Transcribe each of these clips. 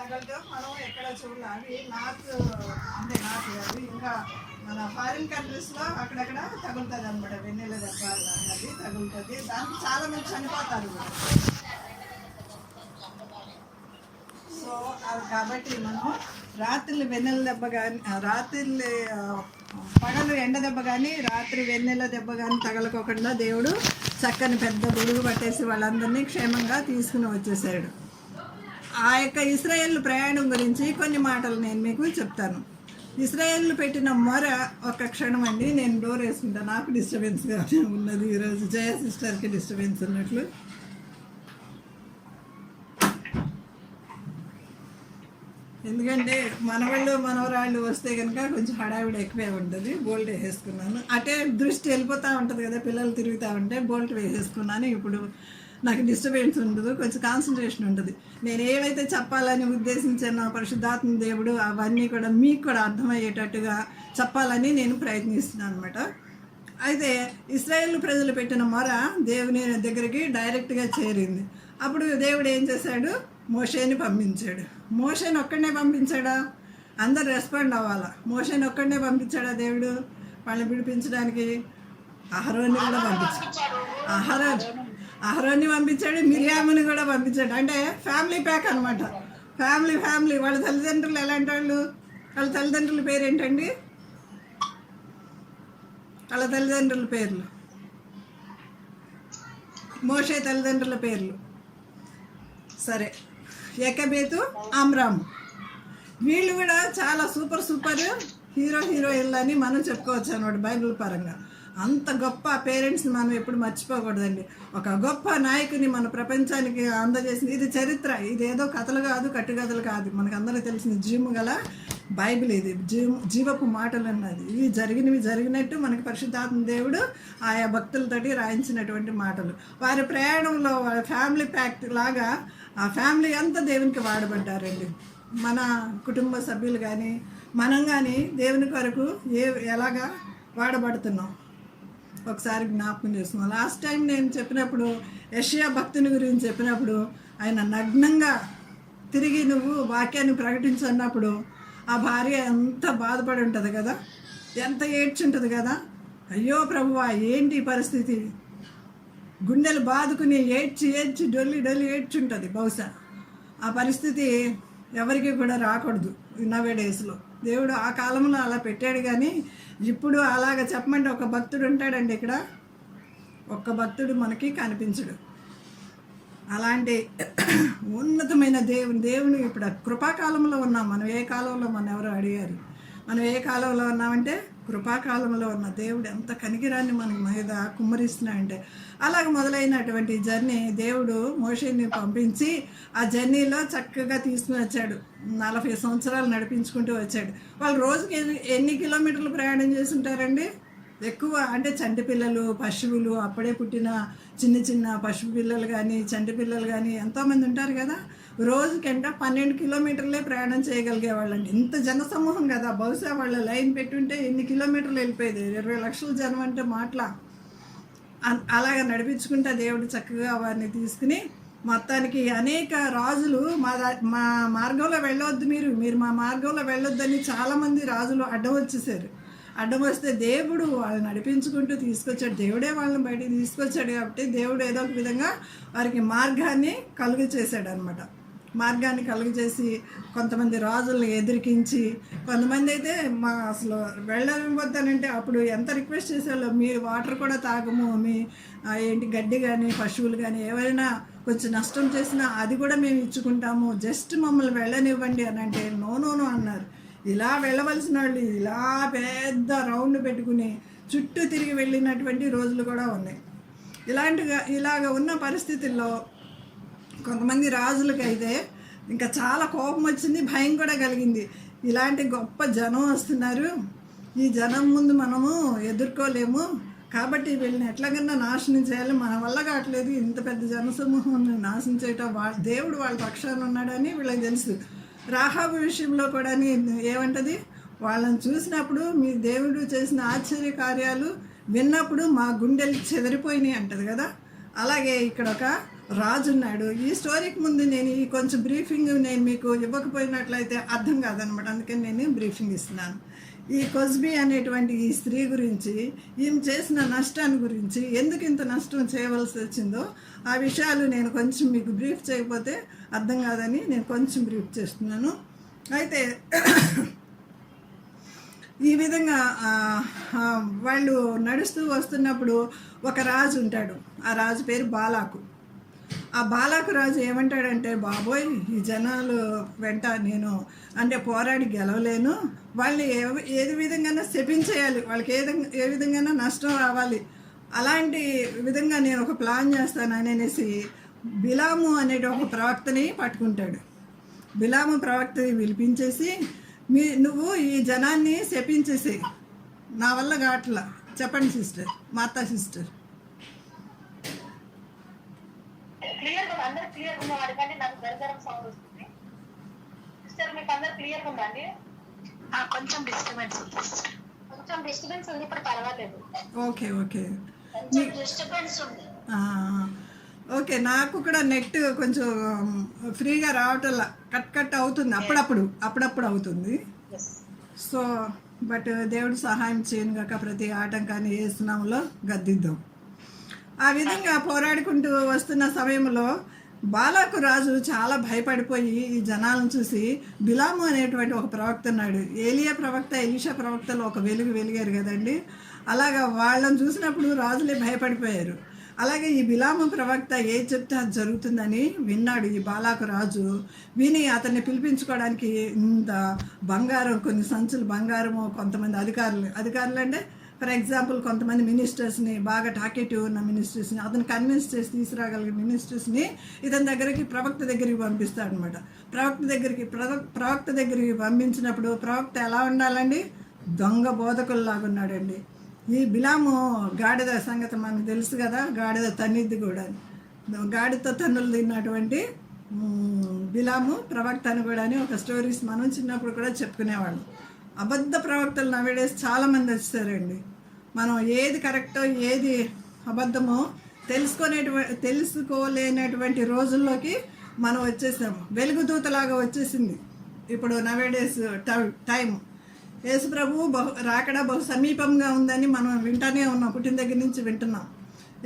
తగలటం మనం ఎక్కడ చూడాలి. అవి నార్త్ అంటే నార్త్ అవి ఇంకా మన ఫారిన్ కంట్రీస్లో అక్కడక్కడ తగులుతుంది అనమాట. వెన్నెల దెబ్బ అన్నది తగులుతుంది. దానికి చాలా మంది చనిపోతారు కూడా. సో అది కాబట్టి మనం రాత్రి వెన్నెల దెబ్బ కానీ రాత్రి పగలు ఎండ దెబ్బ కానీ రాత్రి వెన్నెల దెబ్బ కానీ తగలకోకుండా దేవుడు చక్కని పెద్ద గొడుగు పట్టేసి వాళ్ళందరినీ క్షేమంగా తీసుకుని వచ్చేసాడు. ఆ యొక్క ఇశ్రాయేలు ప్రయాణం గురించి కొన్ని మాటలు నేను మీకు చెప్తాను. ఇశ్రాయేలు పెట్టిన మొర ఒక క్షణం అండి. నేను డోర్ వేసుకుంటాను, నాకు డిస్టర్బెన్స్గా ఉన్నది ఈరోజు. జయ సిస్టర్కి డిస్టర్బెన్స్ ఉన్నట్లు. ఎందుకంటే మనవరాళ్ళు వస్తే కనుక కొంచెం హడావిడి ఎక్కువే ఉంటుంది. బోల్ట్ వేసేసుకున్నాను. అటే దృష్టి వెళ్ళిపోతూ ఉంటుంది కదా, పిల్లలు తిరుగుతూ ఉంటే బోల్ట్ వేసేసుకున్నాను. ఇప్పుడు నాకు డిస్టర్బెన్స్ ఉండదు, కొంచెం కాన్సన్ట్రేషన్ ఉంటుంది. నేను ఏవైతే చెప్పాలని ఉద్దేశించిన పరిశుద్ధాత్మ దేవుడు అవన్నీ కూడా మీకు కూడా అర్థమయ్యేటట్టుగా చెప్పాలని నేను ప్రయత్నిస్తున్నాను అనమాట. అయితే ఇశ్రాయేలు ప్రజలు పెట్టిన మొర దేవుని దగ్గరికి డైరెక్ట్గా చేరింది. అప్పుడు దేవుడు ఏం చేశాడు? మోషేని పంపించాడు. మోషేని ఒక్కడనే పంపించాడా? అందరు రెస్పాండ్ అవ్వాలా. మోషేని ఒక్కడనే పంపించాడా దేవుడు వాళ్ళని విడిపించడానికి? అహరోన్ని కూడా పంపించాడు. అహరోన్ని పంపించాడు, మిరియాముని కూడా పంపించాడు. అంటే ఫ్యామిలీ ప్యాక్ అనమాట. ఫ్యామిలీ వాళ్ళ తల్లిదండ్రులు ఎలాంటి వాళ్ళు? వాళ్ళ తల్లిదండ్రుల పేరు ఏంటండి? వాళ్ళ తల్లిదండ్రుల పేర్లు, మోషే తల్లిదండ్రుల పేర్లు సరే, యెకెబెతు, అమ్రాము. వీళ్ళు కూడా చాలా సూపర్ హీరోయిన్లు అని మనం చెప్పుకోవచ్చు అన్నమాట బైబిల్ పరంగా. అంత గొప్ప పేరెంట్స్ని మనం ఎప్పుడు మర్చిపోకూడదండి. ఒక గొప్ప నాయకుని మన ప్రపంచానికి అందజేసింది. ఇది చరిత్ర, ఇదేదో కథలు కాదు, కట్టుకథలు కాదు. మనకు అందరికీ తెలిసిన జీవము గల బైబిల్. ఇది జీవపు మాటలు అన్నది. ఇవి జరిగినట్టు మనకి పరిశుద్ధాత్మ దేవుడు ఆయా భక్తులతోటి రాయించినటువంటి మాటలు. వారి ప్రయాణంలో వాళ్ళ ఫ్యామిలీ ప్యాక్ట్ లాగా ఆ ఫ్యామిలీ అంతా దేవునికి వాడబడ్డారండి. మన కుటుంబ సభ్యులు కానీ మనం కానీ దేవుని కొరకు ఎలాగా వాడబడుతున్నాం ఒకసారి జ్ఞాపకం చేసుకున్నాం. లాస్ట్ టైం నేను చెప్పినప్పుడు యెషయా భక్తుని గురించి చెప్పినప్పుడు ఆయన నగ్నంగా తిరిగి నువ్వు వాక్యాన్ని ప్రకటించు అన్నప్పుడు ఆ భార్య ఎంత బాధపడి ఉంటుంది కదా, ఎంత ఏడ్చుంటుంది కదా. అయ్యో ప్రభువా ఏంటి పరిస్థితి, గుండెలు బాదుకుని ఏడ్చి డొల్లి ఏడ్చుంటుంది. బహుశా ఆ పరిస్థితి ఎవరికి కూడా రాకూడదు నవే డేస్లో. దేవుడు ఆ కాలంలో అలా పెట్టాడు. కానీ ఇప్పుడు అలాగ చెప్పమంటే ఒక భక్తుడు ఉంటాడండి ఇక్కడ, ఒక్క భక్తుడు మనకి కనిపించడు. అలాంటి ఉన్నతమైన దేవుని ఇప్పుడు కృపాకాలంలో ఉన్నాం. మనం ఏ కాలంలో మన ఎవరు అడిగారు? మనం ఏ కాలంలో ఉన్నామంటే కృపాకాలంలో ఉన్న దేవుడు ఎంత కనికిరాన్ని మనకి మీద కుమ్మరిస్తున్నాయంటే. అలాగ మొదలైనటువంటి జర్నీ దేవుడు మోషేని పంపించి ఆ జర్నీలో చక్కగా తీసుకుని వచ్చాడు. 40 సంవత్సరాలు నడిపించుకుంటూ వచ్చాడు. వాళ్ళు రోజుకి ఎన్ని కిలోమీటర్లు ప్రయాణం చేసి ఉంటారండి? ఎక్కువ. అంటే చంటి పిల్లలు, పశువులు, అప్పుడే పుట్టిన చిన్న పశువు పిల్లలు కానీ చంటి పిల్లలు కానీ ఎంతోమంది ఉంటారు కదా. రోజుకంట 12 కిలోమీటర్లే ప్రయాణం చేయగలిగేవాళ్ళండి. ఇంత జనసమూహం కదా. బహుశా వాళ్ళ లైన్ పెట్టుంటే ఎన్ని కిలోమీటర్లు వెళ్ళిపోయేది. 20 లక్షల జనం అంటే మాటలా. అలాగ నడిపించుకుంటే దేవుడు చక్కగా వారిని తీసుకుని మొత్తానికి అనేక రాజులు మా మార్గంలో వెళ్ళవద్దు, మీరు మా మార్గంలో వెళ్ళొద్దని చాలామంది రాజులు అడ్డం వచ్చేసారు. అడ్డం వస్తే దేవుడు వాళ్ళని నడిపించుకుంటూ తీసుకొచ్చాడు. దేవుడే వాళ్ళని బయటికి తీసుకొచ్చాడు. కాబట్టి దేవుడు ఏదో ఒక విధంగా వారికి మార్గాన్ని కలుగు చేశాడు అనమాట. మార్గాన్ని కలుగు చేసి కొంతమంది రాజులను ఎదిరికించి, కొంతమంది అయితే అసలు వెళ్ళనిపోతానంటే అప్పుడు ఎంత రిక్వెస్ట్ చేసేవాళ్ళు, మీరు వాటర్ కూడా తాగము, మీ గడ్డి కానీ పశువులు కానీ ఏవైనా కొంచెం నష్టం చేసినా అది కూడా మేము ఇచ్చుకుంటాము, జస్ట్ మమ్మల్ని వెళ్ళనివ్వండి అని అంటే నో అన్నారు. ఇలా వెళ్ళవలసిన వాళ్ళు ఇలా పెద్ద రౌండ్ పెట్టుకుని చుట్టూ తిరిగి వెళ్ళినటువంటి రోజులు కూడా ఉన్నాయి. ఇలాగ ఉన్న పరిస్థితుల్లో కొంతమంది రాజులకైతే ఇంకా చాలా కోపం వచ్చింది, భయం కూడా కలిగింది. ఇలాంటి గొప్ప జనం వస్తున్నారు, ఈ జనం ముందు మనము ఎదుర్కోలేము, కాబట్టి వీళ్ళని ఎట్లాగన్నా నాశనం చేయాలి, మన వల్ల కావట్లేదు, ఇంత పెద్ద జనసమూహం నాశనం చేయటం దేవుడు వాళ్ళ పక్షాన ఉన్నాడని వీళ్ళకి తెలుసు. రాహాబు విషయంలో కూడా ఏమంటది, వాళ్ళని చూసినప్పుడు మీ దేవుడు చేసిన ఆశ్చర్య కార్యాలు విన్నప్పుడు మా గుండెలు చెదిరిపోయినాయి అంటది కదా. అలాగే ఇక్కడ ఒక రాజు ఉన్నాడు. ఈ స్టోరీకి ముందు నేను ఈ కొంచెం బ్రీఫింగ్ నేను మీకు ఇవ్వకపోయినట్లయితే అర్థం కాదనమాట. అందుకని నేను బ్రీఫింగ్ ఇస్తున్నాను. ఈ కొజ్బీ అనేటువంటి ఈ స్త్రీ గురించి, ఈమె చేసిన నష్టాన్ని గురించి, ఎందుకు ఇంత నష్టం చేయవలసి వచ్చిందో ఆ విషయాలు నేను కొంచెం మీకు బ్రీఫ్ చేయకపోతే అర్థం కాదని నేను కొంచెం బ్రీఫ్ చేస్తున్నాను. అయితే ఈ విధంగా వాళ్ళు నడుస్తూ వస్తున్నప్పుడు ఒక రాజు ఉంటాడు. ఆ రాజు పేరు బాలాకు. ఆ బాలాకు రాజు ఏమంటాడంటే, బాబోయ్ ఈ జనాలు వెంట నేను అంటే పోరాడి గెలవలేను, వాళ్ళని ఏది విధంగా శపించేయాలి, వాళ్ళకి ఏ విధంగా నష్టం రావాలి, అలాంటి విధంగా నేను ఒక ప్లాన్ చేస్తాను అనేసి బిలాము అనే ఒక ప్రవక్తని పట్టుకుంటాడు. బిలాము ప్రవక్తని పిలిపించేసి, నువ్వు ఈ జనాన్ని శపించేసి, నా వల్ల కావట్లా, చెప్పండి సిస్టర్, మాతా సిస్టర్. Okay okay okay. నాకు కూడా నెట్ కొంచెం ఫ్రీగా రావటంలా, కట్ అవుతుంది, అప్పుడప్పుడు అవుతుంది. సో బట్ దేవుడు సహాయం చేయను గాక, ప్రతి ఆటంకాన్ని ఏ స్నామంలో గద్దిద్దాం. ఆ విధంగా పోరాడుకుంటూ వస్తున్న సమయంలో బాలాకు రాజు చాలా భయపడిపోయి ఈ జనాలను చూసి, బిలాము అనేటువంటి ఒక ప్రవక్త ఉన్నాడు. ఏలియా ప్రవక్త, ఎలీషా ప్రవక్తలు ఒక వెలిగారు కదండి. అలాగా వాళ్ళని చూసినప్పుడు రాజులే భయపడిపోయారు. అలాగే ఈ బిలాము ప్రవక్త ఏది చెప్తే అది జరుగుతుందని విన్నాడు ఈ బాలాకు రాజు. విని అతన్ని పిలిపించుకోవడానికి ఇంత బంగారం, కొన్ని సంచులు బంగారము, కొంతమంది అధికారులు అంటే ఫర్ ఎగ్జాంపుల్ కొంతమంది మినిస్టర్స్ని, బాగా టాకెటివ్ ఉన్న మినిస్టర్స్ని, అతను కన్విన్స్ చేసి తీసుకురాగలిగిన మినిస్టర్స్ని ఇతని దగ్గరికి, ప్రవక్త దగ్గరికి పంపిస్తాడు అనమాట. ప్రవక్త దగ్గరికి పంపించినప్పుడు ప్రవక్త ఎలా ఉండాలండి? దొంగ బోధకుల్లాగా ఉన్నాడండి. ఈ బిలాము గాడిద సంగతి మనకు తెలుసు కదా, గాడిద తన్నిద్ది కూడా. గాడితో తన్నులు తిన్నటువంటి బిలాము ప్రవక్త అని కూడా ఒక స్టోరీస్ మనం చిన్నప్పుడు కూడా చెప్పుకునేవాళ్ళం. అబద్ధ ప్రవక్తలు నవేడేస్ చాలామంది వచ్చారండి. మనం ఏది కరెక్టో ఏది అబద్ధమో తెలుసుకోలేనటువంటి రోజుల్లోకి మనం వచ్చేసాము. వెలుగుదూతలాగా వచ్చేసింది ఇప్పుడు నవేడేస్ టైం. యేసుప్రభు రాకడ బహు సమీపంగా ఉందని మనం వింటానే ఉన్నాం, పుట్టిన దగ్గర నుంచి వింటున్నాం.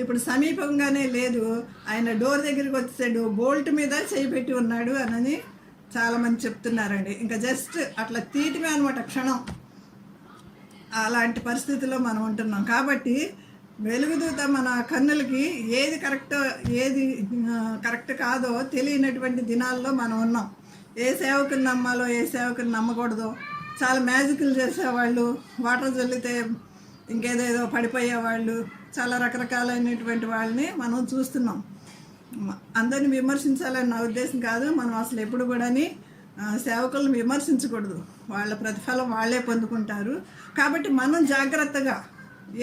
ఇప్పుడు సమీపంగానే లేదు, ఆయన డోర్ దగ్గరికి వచ్చాడు, బోల్ట్ మీద చేయి పెట్టి ఉన్నాడు అని చాలామంది చెప్తున్నారండి. ఇంకా జస్ట్ అట్లా తీయటమే అనమాట, క్షణం. అలాంటి పరిస్థితుల్లో మనం ఉంటున్నాం. కాబట్టి వెలుగుదూత మన కన్నులకి ఏది కరెక్ట్ కాదో తెలియనటువంటి దినాల్లో మనం ఉన్నాం. ఏ సేవకుని నమ్మాలో ఏ సేవకుని నమ్మకూడదో, చాలా మ్యాజిక్లు చేసేవాళ్ళు, వాటర్ చల్లితే ఇంకేదేదో పడిపోయేవాళ్ళు, చాలా రకరకాలైనటువంటి వాళ్ళని మనం చూస్తున్నాం. అందరిని విమర్శించాలని నా ఉద్దేశం కాదు. మనం అసలు ఎప్పుడు కూడా సేవకులను విమర్శించకూడదు, వాళ్ళ ప్రతిఫలం వాళ్ళే పొందుకుంటారు. కాబట్టి మనం జాగ్రత్తగా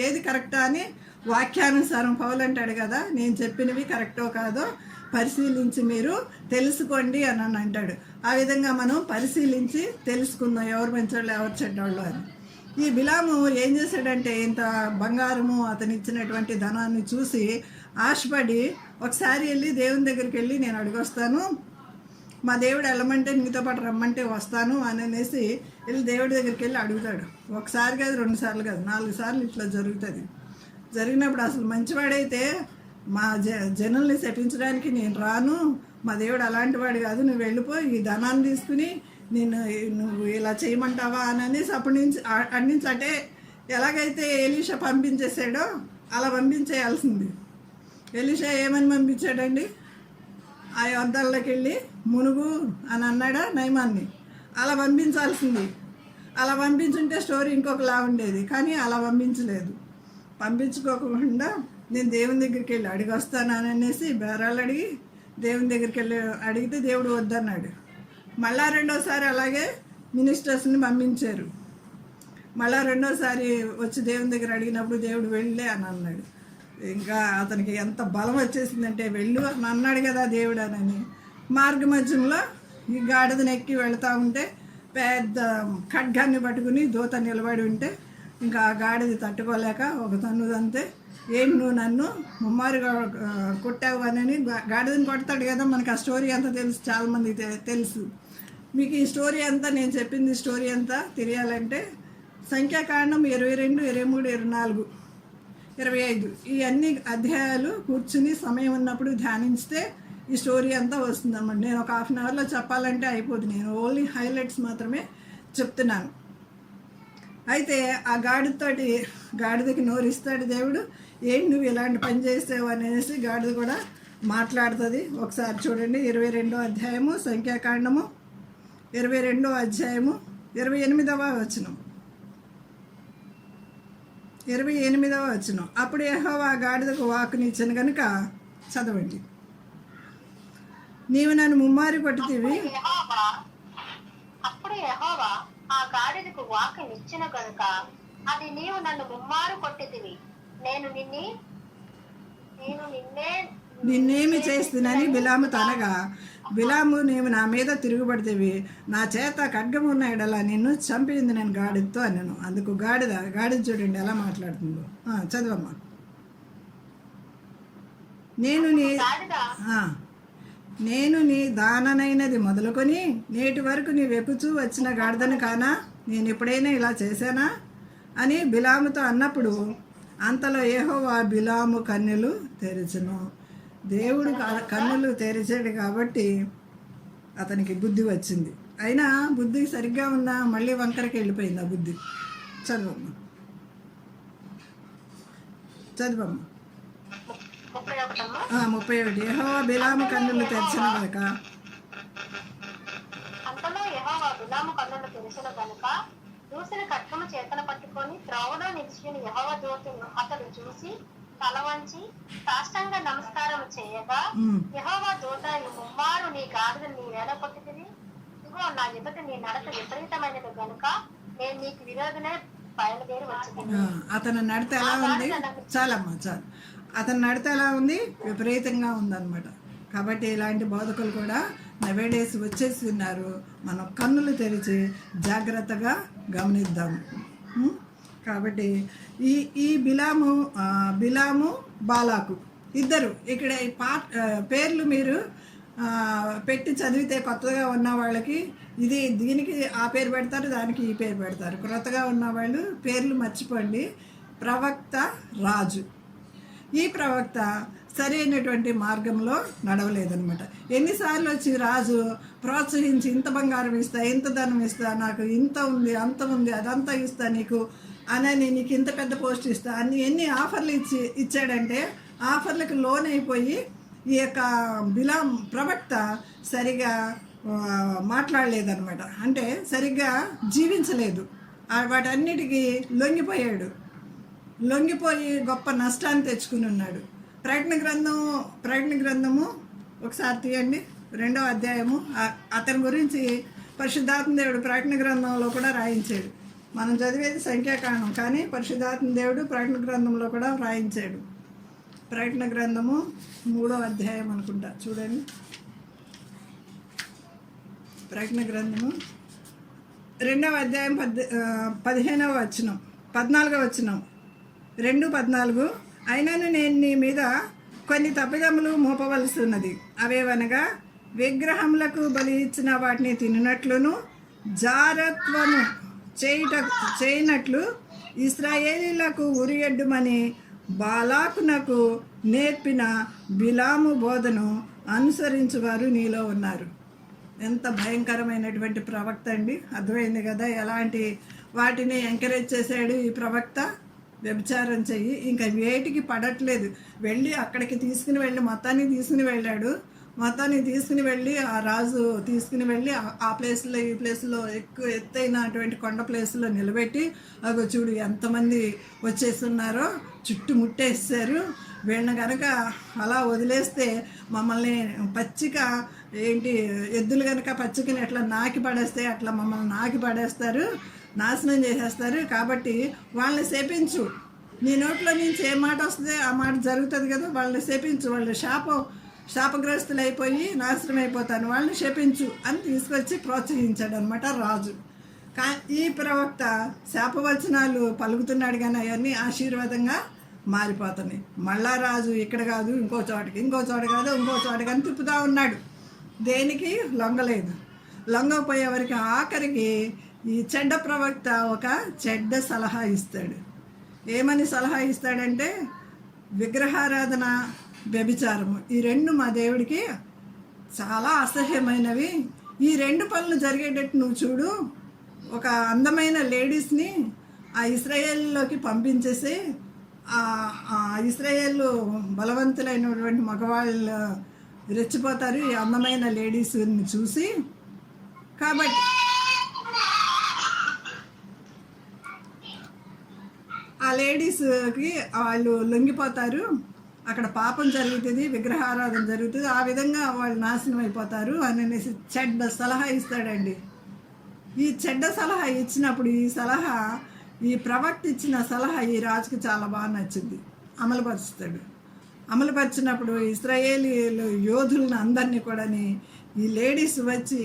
ఏది కరెక్టా అని వాక్యానుసారం పౌలు అంటాడు కదా, నేను చెప్పినవి కరెక్టో కాదో పరిశీలించి మీరు తెలుసుకోండి అని అంటాడు. ఆ విధంగా మనం పరిశీలించి తెలుసుకుందాం ఎవరు మంచోళ్ళు ఎవరు చెడ్డోళ్ళు అని. ఈ బిలాము ఏం చేశాడంటే, ఇంత బంగారము అతను ఇచ్చినటువంటి ధనాన్ని చూసి ఆశపడి ఒకసారి వెళ్ళి దేవుని దగ్గరికి వెళ్ళి నేను అడిగొస్తాను, మా దేవుడు వెళ్ళమంటే నీతో పాటు రమ్మంటే వస్తాను అనేసి వెళ్ళి దేవుడి దగ్గరికి వెళ్ళి అడుగుతాడు. ఒకసారి కాదు, 2 సార్లు కాదు, 4 సార్లు ఇట్లా జరుగుతుంది. జరిగినప్పుడు అసలు మంచివాడైతే మా జనుల్ని శపించడానికి నేను రాను, మా దేవుడు అలాంటి వాడు కాదు, నువ్వు వెళ్ళిపో, ఈ ధనాన్ని తీసుకుని నువ్వు ఇలా చేయమంటావా అనేసి అటు నుంచి అంటే ఎలాగైతే ఎలీషా పంపించేసాడో అలా పంపించేయాల్సింది. ఎలీషా ఏమని పంపించాడండి? ఆ యుద్ధాల్లోకి వెళ్ళి మునుగు అని అన్నాడా నయమాన్ని? అలా పంపించాల్సింది. అలా పంపించుంటే స్టోరీ ఇంకొకలా ఉండేది, కానీ అలా పంపించలేదు. పంపించుకోకుండా నేను దేవుని దగ్గరికి వెళ్ళి అడిగి వస్తాను అనేసి బేరాలు అడిగి దేవుని దగ్గరికి వెళ్ళి అడిగితే దేవుడు వద్దన్నాడు. మళ్ళా 2వసారి అలాగే మినిస్టర్స్ని పంపించారు. మళ్ళా 2వసారి వచ్చి దేవుని దగ్గర అడిగినప్పుడు దేవుడు వెళ్ళే అని అన్నాడు. ఇంకా అతనికి ఎంత బలం వచ్చేసిందంటే, వెళ్ళు అని అన్నాడు కదా దేవుడు అని. మార్గ మధ్యంలో ఈ గాడిదని ఎక్కి వెళుతూ ఉంటే పెద్ద ఖడ్గాన్ని పట్టుకుని దూత నిలబడి ఉంటే ఇంకా ఆ గాడిది తట్టుకోలేక ఒక తన్నుదంతే ఏంటి నువ్వు నన్ను ముమ్మారుగా కొట్టావు అని గాడిదని కొడతాడు కదా. మనకు ఆ స్టోరీ అంతా తెలుసు, చాలామంది తెలుసు. మీకు ఈ స్టోరీ అంతా, నేను చెప్పింది స్టోరీ అంతా తెలియాలంటే సంఖ్యాకాండం 22, 23, 24, 25 ఈ అన్ని అధ్యాయాలు కూర్చుని సమయం ఉన్నప్పుడు ధ్యానించితే ఈ స్టోరీ అంతా వస్తుందన్నమాట. నేను ఒక హాఫ్ అన్ అవర్లో చెప్పాలంటే అయిపోతుంది. నేను ఓన్లీ హైలైట్స్ మాత్రమే చెప్తున్నాను. అయితే ఆ గాడిదకి నోరిస్తాడు దేవుడు. ఏంటి నువ్వు ఇలాంటి పని చేసావు అనేసి గాడిద కూడా మాట్లాడుతుంది. ఒకసారి చూడండి 22వ అధ్యాయము సంఖ్యాకాండము 22వ అధ్యాయము 28వ వచనం. 28వ వచనం. అప్పుడు యెహోవా గాడిదకు వాక్కునిచ్చాను కనుక చదవండి. నీవు నన్ను ముమ్మారి కొట్టితివి. అప్పుడు యెహోవా ఆ గాడిదకు వాక్కునిచ్చిన కనుక అది నీవు నన్ను ముమ్మారు కొట్టితివి. నిన్నేమి చేస్తున్నని బిలాముతో అనగా, బిలాము నీవు నా మీద తిరుగుబడితేవి, నా చేత ఖడ్గము ఉన్న ఎడల నిన్ను చంపింది నేను గాడిదతో అన్నాను. అందుకు గాడిద చూడండి ఎలా మాట్లాడుతుందో. చదవమ్మా. నేను నీ దాననైనది మొదలుకొని నేటి వరకు నీ వెపుచూ వచ్చిన గాడిదను కానా? నేను ఎప్పుడైనా ఇలా చేశానా అని బిలాముతో అన్నప్పుడు అంతలో యెహోవా బిలాము కన్నులు తెరచును. దేవుడు కన్నులు తెరిచాడు కాబట్టి అతనికి బుద్ధి వచ్చింది. అయినా బుద్ధి సరిగ్గా ఉన్నా మళ్ళీ వంకరకి వెళ్ళిపోయింది ఆ బుద్ధి. చదవమ్మా. 31. యెహోవా బిలాము కన్నులు తెరిచిన కనుక అంతలో యెహోవా బిలాము కన్నులు తెరిచిన కనుక దూసిన ఖడ్గము చేతన పట్టుకొని త్రోవలో నిలిచిన యెహోవా దూతను అతడు చూసి తల వంచి సాష్టాంగ నమస్కారం చేయగా, యెహోవా దూత ముమ్మారు నీ గాడిదను నీ వేల కొట్టితివి. ఇదిగో నా ఎదుట నీ నడత విపరీతమైనది గనుక నేను నీకు విరోధనే బయలుదేరి వచ్చింది. అతను నడత ఎలా ఉంది? చాలమ్మా చాలు. అతను నడత ఎలా ఉంది? విపరీతంగా ఉందన్నమాట. కాబట్టి ఇలాంటి బోధకులు కూడా నవేడేసి వచ్చేసి ఉన్నారు. మనం కన్నులు తెరిచి జాగ్రత్తగా గమనిద్దాము. కాబట్టి ఈ బిలాము బాలాకు ఇద్దరు ఇక్కడ ఈ పేర్లు మీరు పెట్టి చదివితే కొత్తగా ఉన్న వాళ్ళకి దీనికి ఆ పేరు పెడతారు, దానికి ఈ పేరు పెడతారు. కొత్తగా ఉన్న వాళ్ళు పేర్లు మర్చిపోండి. ప్రవక్త రాజు. ఈ ప్రవక్త సరైనటువంటి మార్గంలో నడవలేదనమాట. ఎన్నిసార్లు వచ్చి రాజు ప్రోత్సహించి ఇంత బంగారం ఇస్తా, ఇంత ధనం ఇస్తా, నాకు ఇంత ఉంది, అంత ఉంది, అదంతా ఇస్తా నీకు అని, నీకు ఇంత పెద్ద పోస్ట్ ఇస్తా అని ఎన్ని ఆఫర్లు ఇచ్చాడంటే ఆఫర్లకు లోన్ అయిపోయి ఈ యొక్క బిలాం ప్రవక్త సరిగా మాట్లాడలేదన్నమాట. అంటే సరిగ్గా జీవించలేదు. వాటన్నిటికీ లొంగిపోయి గొప్ప నష్టాన్ని తెచ్చుకుని ఉన్నాడు. ప్రకటన గ్రంథము ఒకసారి తీయండి, 2వ అధ్యాయము. అతని గురించి పరిశుద్ధాత్మ దేవుడు ప్రకటన గ్రంథంలో కూడా రాయించాడు. మనం చదివేది సంఖ్యాకాండం, కానీ పరిశుద్ధాత్మ దేవుడు ప్రకటన గ్రంథంలో కూడా రాయించాడు. ప్రకటన గ్రంథము 3వ అధ్యాయం అనుకుంటా, చూడండి. ప్రకటన గ్రంథము 2వ అధ్యాయం 15వ వచనం, 14వ వచనం, 2:14. అయినను నేను నీ మీద కొన్ని తప్పిదములు మోపవలసి ఉన్నది. అవేవనగా విగ్రహములకు బలి ఇచ్చిన వాటిని తిన్నట్లును, జారత్వము చేయనట్లు ఇశ్రాయేలీలకు ఉరియడ్డుమని బాలాకునకు నేర్పిన బిలాము బోధను అనుసరించువారు నీలో ఉన్నారు. ఎంత భయంకరమైనటువంటి ప్రవక్త అండి. అర్థమైంది కదా ఎలాంటి వాటిని ఎంకరేజ్ చేశాడు ఈ ప్రవక్త. వ్యభిచారం చెయ్యి, ఇంకా వేటికి పడట్లేదు. వెళ్ళి అక్కడికి తీసుకుని వెళ్ళి మొత్తాన్ని తీసుకుని వెళ్ళాడు. మొత్తాన్ని తీసుకుని వెళ్ళి ఆ రాజు తీసుకుని వెళ్ళి ఆ ప్లేస్లో ఈ ప్లేస్లో ఎక్కువ ఎత్తైనటువంటి కొండ ప్లేస్లో నిలబెట్టి అగో చూడు ఎంతమంది వచ్చేస్తున్నారో, చుట్టుముట్టేస్తారు. వీళ్ళని కనుక అలా వదిలేస్తే మమ్మల్ని పచ్చిక ఎద్దులు కనుక పచ్చికని ఎట్లా నాకి పడేస్తే అట్లా మమ్మల్ని నాకి పడేస్తారు, నాశనం చేసేస్తారు. కాబట్టి వాళ్ళని శపించు. నీ నోట్లో నుంచి ఏ మాట వస్తే ఆ మాట జరుగుతుంది కదా. వాళ్ళని శపించు, వాళ్ళు శాపగ్రస్తులు అయిపోయి నాశనం అయిపోతాను, వాళ్ళని శపించు అని తీసుకొచ్చి ప్రోత్సహించాడు అనమాట రాజు. ఈ ప్రవక్త శాపవచనాలు పలుకుతున్నాడు కానీ అవన్నీ ఆశీర్వాదంగా మారిపోతున్నాయి. మళ్ళా రాజు ఇక్కడ కాదు ఇంకో చోటకి, ఇంకో చోట కాదు ఇంకో చోటకి అని తిప్పుతూ ఉన్నాడు. దేనికి లొంగలేదు. లొంగపోయేవరకు ఆఖరికి ఈ చెడ్డ ప్రవక్త ఒక చెడ్డ సలహా ఇస్తాడు. ఏమని సలహా ఇస్తాడంటే, విగ్రహారాధన, వ్యభిచారము ఈ రెండు మా దేవుడికి చాలా అసహ్యమైనవి. ఈ రెండు పనులు జరిగేటట్టు నువ్వు చూడు, ఒక అందమైన లేడీస్ని ఆ ఇశ్రాయేల్లోకి పంపించేసి ఆ ఇశ్రాయేల్ బలవంతులైనటువంటి మగవాళ్ళు రెచ్చిపోతారు ఈ అందమైన లేడీస్ని చూసి. కాబట్టి ఆ లేడీస్కి వాళ్ళు లొంగిపోతారు, అక్కడ పాపం జరుగుతుంది, విగ్రహారాధన జరుగుతుంది, ఆ విధంగా వాళ్ళు నాశనం అయిపోతారు అనేసి చెడ్డ సలహా ఇస్తాడండి. ఈ చెడ్డ సలహా ఇచ్చినప్పుడు ఈ ప్రవక్త ఇచ్చిన సలహా ఈ రాజుకి చాలా బాగా నచ్చింది. అమలుపరుస్తాడు. అమలుపరిచినప్పుడు ఇశ్రాయేలీలు యోధులను అందరినీ కూడా ఈ లేడీస్ వచ్చి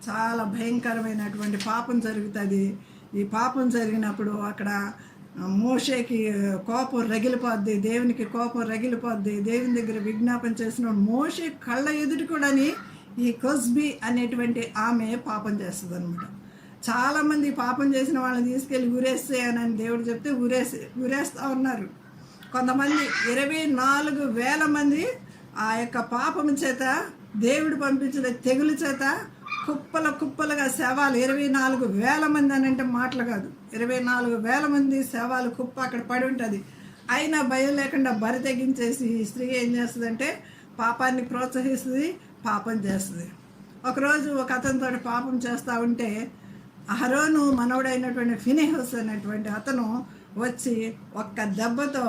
చాలా భయంకరమైనటువంటి పాపం జరుగుతుంది. ఈ పాపం జరిగినప్పుడు అక్కడ మోషేకి కోపం రగిలిపోద్ది, దేవునికి కోపం రగిలిపోద్ది. దేవుని దగ్గర విజ్ఞాపన చేసిన మోషే కళ్ళ ఎదుటి కూడా ఈ కొస్బీ అనేటువంటి ఆమె పాపం చేస్తుంది అనమాట. చాలామంది పాపం చేసిన వాళ్ళని తీసుకెళ్ళి ఊరేసేయనని దేవుడు చెప్తే ఊరేస్తూ ఉన్నారు. కొంతమంది 24,000 మంది ఆ యొక్క పాపం చేత, దేవుడు పంపించిన తెగులు చేత కుప్పలుగా శవాలు 24,000 మంది అని అంటే మాటలు కాదు, 24,000 మంది శవాలు కుప్ప అక్కడ పడి ఉంటుంది. అయినా భయం లేకుండా బరి తెగించేసి ఈ స్త్రీ ఏం చేస్తుందంటే పాపాన్ని ప్రోత్సహిస్తుంది, పాపం చేస్తుంది. ఒకరోజు ఒక అతనితో పాపం చేస్తూ ఉంటే అహరోను మనవడైనటువంటి ఫినెహస్ అనేటువంటి అతను వచ్చి ఒక్క దెబ్బతో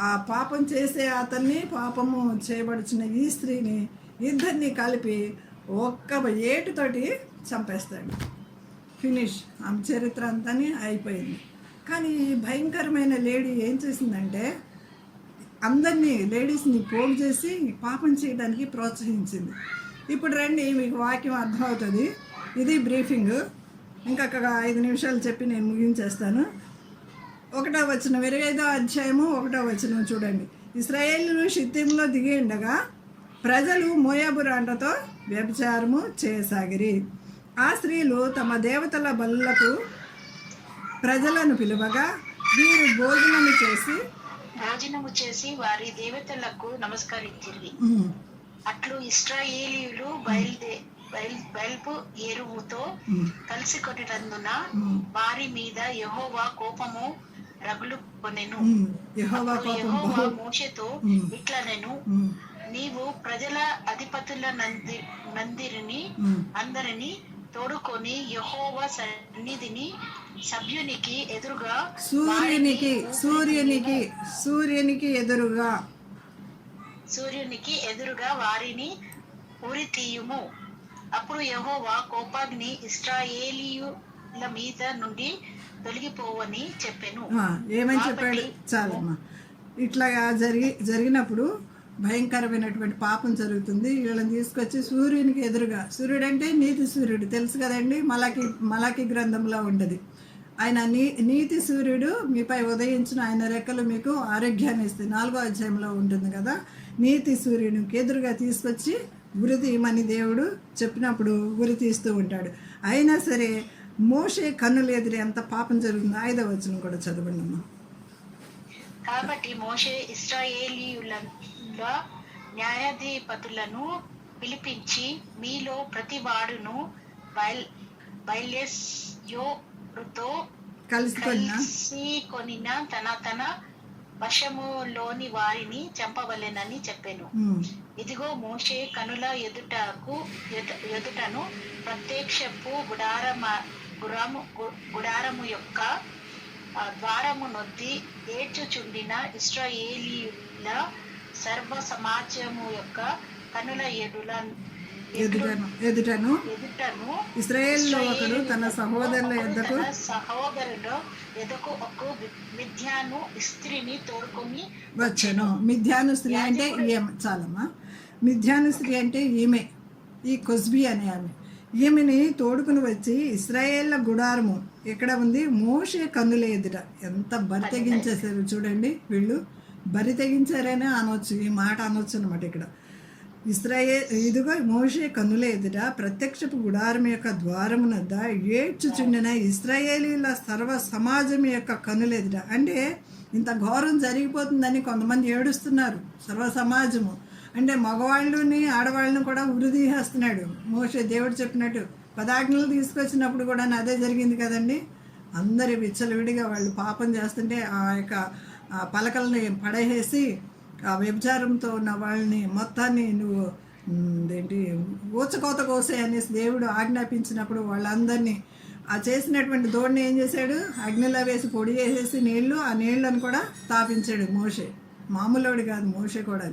ఆ పాపం చేసే అతన్ని, పాపము చేయబడుచున్న ఈ స్త్రీని ఇద్దరిని కలిపి ఒక్క ఏటుతోటి చంపేస్తాడు. ఫినిష్, ఆమె చరిత్ర అంతా అయిపోయింది. కానీ ఈ భయంకరమైన లేడీ ఏం చేసిందంటే అందరినీ లేడీస్ని పోగు చేసి పాపం చేయడానికి ప్రోత్సహించింది. ఇప్పుడు రండి, మీకు వాక్యం అర్థమవుతుంది. ఇది బ్రీఫింగ్. ఇంకొక 5 నిమిషాలు చెప్పి నేను ముగించేస్తాను. 1వ వచనం, 25వ అధ్యాయము 1వ వచనం చూడండి. ఇశ్రాయేలు షిత్తీములో దిగి ఉండగా ప్రజలు మోయాబు రాండ్రతో వ్యభిచారము చేయసాగిరి. ఆ స్త్రీలు తమ దేవతల బలులకు ప్రజలను పిలువగా వీరు భోజనము చేసి వారి దేవతలకు నమస్కరించిరి. అట్లు ఇశ్రాయేలీయులు బయల్పు ఎరువుతో కలిసి కొనినందున వారి మీద యెహోవా కోపము రగులుకొనెను. యెహోవా మోషేతో ఇట్లనెను, నీవు ప్రజల అధిపతుల నందిరిని అందరినీ తోడుకొని యెహోవా సన్నిధిని సభ్యునికి ఎదురుగా సూర్యునికి ఎదురుగా వారిని ఉరితీయుము. అప్పుడు యెహోవా కోపాగ్ని ఇశ్రాయేలీయుల మీద నుండి తొలగిపోవని చెప్పెను. ఏమని చెప్పాడు? చాలమ్మా, ఇట్లాగా జరిగినప్పుడు భయంకరమైనటువంటి పాపం జరుగుతుంది. వీళ్ళని తీసుకొచ్చి సూర్యునికి ఎదురుగా, సూర్యుడు అంటే నీతి సూర్యుడు తెలుసు కదండి, మలాకి గ్రంథంలో ఉంటుంది. ఆయన నీతి సూర్యుడు మీపై ఉదయించిన ఆయన రెక్కలు మీకు ఆరోగ్యాన్ని ఇస్తాయి, 4వ అధ్యాయంలో ఉంటుంది కదా. నీతి సూర్యునికి ఎదురుగా తీసుకొచ్చి ఉరి తీయమని దేవుడు చెప్పినప్పుడు ఉరి తీస్తూ ఉంటాడు. అయినా సరే మోషే కన్నులు ఎదురు ఎంత పాపం జరుగుతుంది. 5వ వచనం కూడా చదవండి అమ్మా. కాబట్టి మోషే ఇశ్రాయేలీయుల న్యాయాధిపతులను పిలిపించి, మీలో ప్రతి వాడును బయల్యోరుతో కలిసి కొనిన తన వశములోని వారిని చంపవలెనని చెప్పెను. ఇదిగో మోషే కనుల ఎదుటను ప్రత్యక్షపు గుడారము యొక్క ద్వారము నొద్ది ఏడ్చుచుండిన ఇశ్రాయేలీయుల సర్వ సమాజము యొక్క కనుల ఎదుటను ఇశ్రాయేలులో ఒకడు తన సహోదరుల ఎద్దకు ఒక మిథ్యాను స్త్రీని తోడుకొని వచ్చాను. మిథ్యాను స్త్రీ అంటే చాలమ్మా, మిథ్యాను స్త్రీ అంటే ఈమె, ఈ కొస్బీ అనే ఆమె. ఈమెని తోడుకుని వచ్చి ఇశ్రాయేళ్ల గుడారము ఎక్కడ ఉంది, మోషే కన్నుల ఎదుట. ఎంత బరితెగించేశారు చూడండి వీళ్ళు. బరి తెగించారనే అనొచ్చు, ఈ మాట అనొచ్చు అనమాట ఇక్కడ. ఇదిగో మోషే కన్నుల ఎదుట ప్రత్యక్షపు గుడారం యొక్క ద్వారమునద్ద ఏడ్చుచుండిన ఇశ్రాయేలీల సర్వ సమాజం యొక్క కన్నుల ఎదుట. అంటే ఇంత ఘోరం జరిగిపోతుందని కొంతమంది ఏడుస్తున్నారు, సర్వ సమాజము. అంటే మగవాళ్ళని ఆడవాళ్ళని కూడా ఉరిదీసేస్తున్నాడు మోషే. దేవుడు చెప్పినట్టు 10 ఆజ్ఞలు తీసుకొచ్చినప్పుడు కూడా అదే జరిగింది కదండి. అందరి విచ్చలవిడిగా వాళ్ళు పాపం చేస్తుంటే ఆ యొక్క పలకల్ని పడేసి ఆ వ్యభిచారంతో ఉన్న వాళ్ళని మొత్తాన్ని నువ్వు ఏంటి ఊచకోత కోసే అనేసి దేవుడు ఆజ్ఞాపించినప్పుడు వాళ్ళందరినీ ఆ చేసినటువంటి దోడిని ఏం చేశాడు, అగ్నిలో వేసి పొడి చేసేసి ఆ నీళ్లను కూడా తాపించాడు మోషే. మామూలుడు కాదు మోషే కూడా.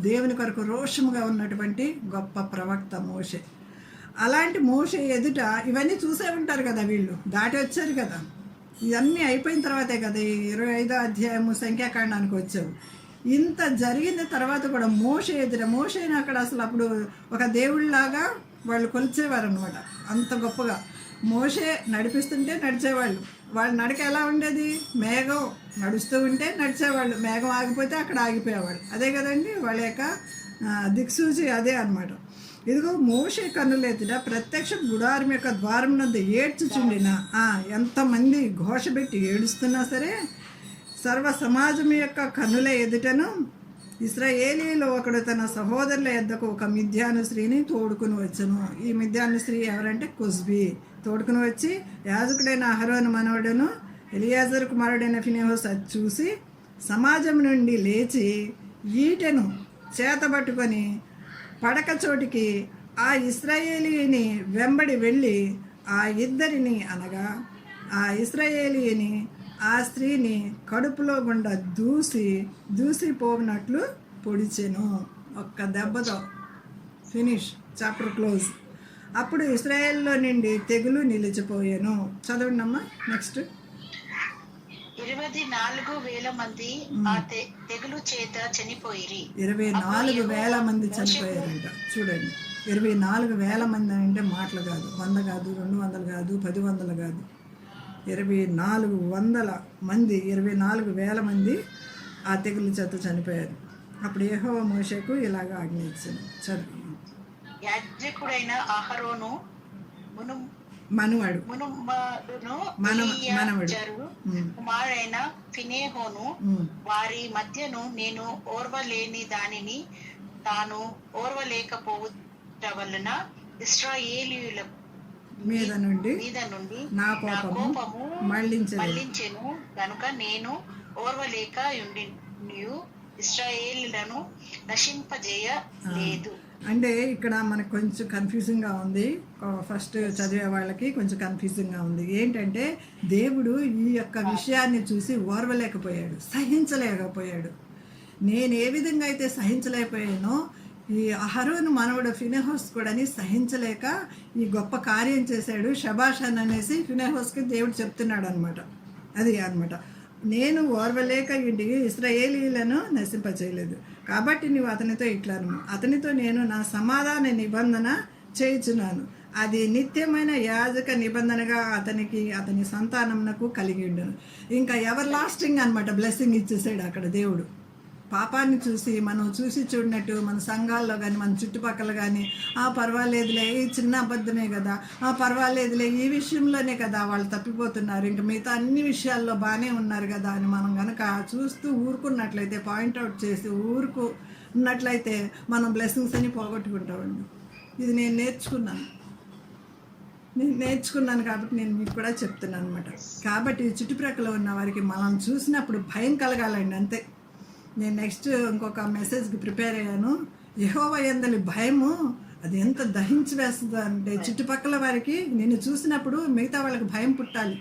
దేవుని కొరకు రోషముగా ఉన్నటువంటి గొప్ప ప్రవక్త మోషే. అలాంటి మోషే ఎదుట ఇవన్నీ చూసే ఉంటారు కదా, వీళ్ళు దాటి వచ్చారు కదా. ఇవన్నీ అయిపోయిన తర్వాతే కదా ఈ 25వ అధ్యాయము సంఖ్యాకాండానికి వచ్చావు. ఇంత జరిగిన తర్వాత కూడా మోషే ఎదుట, మోషేని అక్కడ అసలు అప్పుడు ఒక దేవుళ్ళలాగా వాళ్ళు కొలిచేవారు అనమాట. అంత గొప్పగా మోషే నడిపిస్తుంటే నడిచేవాళ్ళు. వాళ్ళ నడక ఎలా ఉండేది, మేఘం నడుస్తూ ఉంటే నడిచేవాళ్ళు, మేఘం ఆగిపోతే అక్కడ ఆగిపోయేవాళ్ళు. అదే కదండి వాళ్ళ యొక్క దిక్సూచి, అదే అనమాట. ఇదిగో మోషే కన్నులెత్తుట ప్రత్యక్ష గుడారం యొక్క ద్వారం నందు ఏడ్చుచుండిన, ఎంతమంది ఘోష పెట్టి ఏడుస్తున్నా సరే సర్వ సమాజం యొక్క కన్నుల ఎదుటను ఇశ్రాయేలీలో ఒకడు తన సహోదరుల యొద్దకు ఒక మిద్యాను స్త్రీని తోడుకుని వచ్చును. ఈ మిద్యాను స్త్రీ ఎవరంటే కుస్బీ. తోడుకుని వచ్చి యాజకుడైన అహరోను మనవడును ఎలియాజరు కుమారుడైన ఫినెహాసు అది చూసి సమాజం నుండి లేచి ఈటెను చేతబట్టుకొని పడక చోటికి ఆ ఇశ్రాయేలీని వెంబడి వెళ్ళి ఆ ఇద్దరిని అనగా ఆ ఇశ్రాయేలీని ఆ స్త్రీని కడుపులో గుండా దూసిపోనట్లు పొడిచెను. ఒక్క దెబ్బతో ఫినిష్, చాప్టర్ క్లోజ్. అప్పుడు ఇశ్రాయేల్లో నుండి తెగులు నిలిచిపోయాను. చదవండమ్మా నెక్స్ట్. 24,000 మంది ఆ తెగులు చేత చనిపోయిరి. 24,000 మంది చనిపోయారంట. చూడండి, 24,000 మంది అంటే మాటలు కాదు, 100 కాదు, 200 కాదు, 10 కాదు, 2400 మంది, 24,000 మంది ఆ తెగులు చేత చనిపోయారు. అప్పుడు యెహోవా మోషేకు ఇలాగ ఆజ్ఞ ఇచ్చాను. చదువు. యాజకుడైన అహరోను మనవడు కుమారుడైన ఫినెహాసు వారి మధ్యను నేను ఓర్వలేని దానిని తాను ఓర్వలేకపోవట వలన ఇశ్రాయేలీయుల మీద నుండి నా కోపము మళ్లించెను గనుక నేను ఓర్వలేక ఇశ్రాయేలీయులను నశింపజేయలేదు. అంటే ఇక్కడ మనకు కొంచెం కన్ఫ్యూజింగ్గా ఉంది. ఫస్ట్ చదివే వాళ్ళకి కొంచెం కన్ఫ్యూజింగ్గా ఉంది. ఏంటంటే దేవుడు ఈ యొక్క విషయాన్ని చూసి ఓర్వలేకపోయాడు, సహించలేకపోయాడు. నేను ఏ విధంగా అయితే సహించలేకపోయానో ఈ అహరోను మనవడు ఫినెహాసు కూడా సహించలేక ఈ గొప్ప కార్యం చేశాడు. శబాష్ అని అనేసి ఫినెహాసుకి దేవుడు చెప్తున్నాడు అనమాట. అది అనమాట, నేను ఓర్వలేక ఇంటికి ఇశ్రాయేలీలను నశింపచేయలేదు కాబట్టి నువ్వు అతనితో ఇట్లాను, అతనితో నేను నా సమాధాన నిబంధన చేయుచున్నాను. అది నిత్యమైన యాజక నిబంధనగా అతనికి అతని సంతానమునకు కలిగి ఉండును. ఇంకా ఎవర్ లాస్టింగ్ అనమాట, బ్లెస్సింగ్ ఇచ్చేసాడు అక్కడ దేవుడు. పాపాన్ని చూసి మనం చూడనట్టు మన సంఘాల్లో కానీ మన చుట్టుపక్కల కానీ పర్వాలేదులే, ఈ చిన్న అబద్ధమే కదా, పర్వాలేదులే, ఈ విషయంలోనే కదా వాళ్ళు తప్పిపోతున్నారు, ఇంకా మిగతా అన్ని విషయాల్లో బాగానే ఉన్నారు కదా అని మనం కనుక చూస్తూ ఊరుకున్నట్లయితే, పాయింట్అవుట్ చేసి ఉన్నట్లయితే మనం బ్లెస్సింగ్స్ అని పోగొట్టుకుంటామండి. ఇది నేను నేర్చుకున్నాను కాబట్టి నేను మీకు కూడా చెప్తున్నాను అనమాట. కాబట్టి చుట్టుప్రక్కల ఉన్న వారికి మనం చూసినప్పుడు భయం కలగాలండి, అంతే. నేను నెక్స్ట్ ఇంకొక మెసేజ్కి ప్రిపేర్ అయ్యాను. యెహోవా యందలి భయము అది ఎంత దహించి వేస్తుందో అంటే, చుట్టుపక్కల వారికి నిన్ను చూసినప్పుడు మిగతా వాళ్ళకి భయం పుట్టాలి.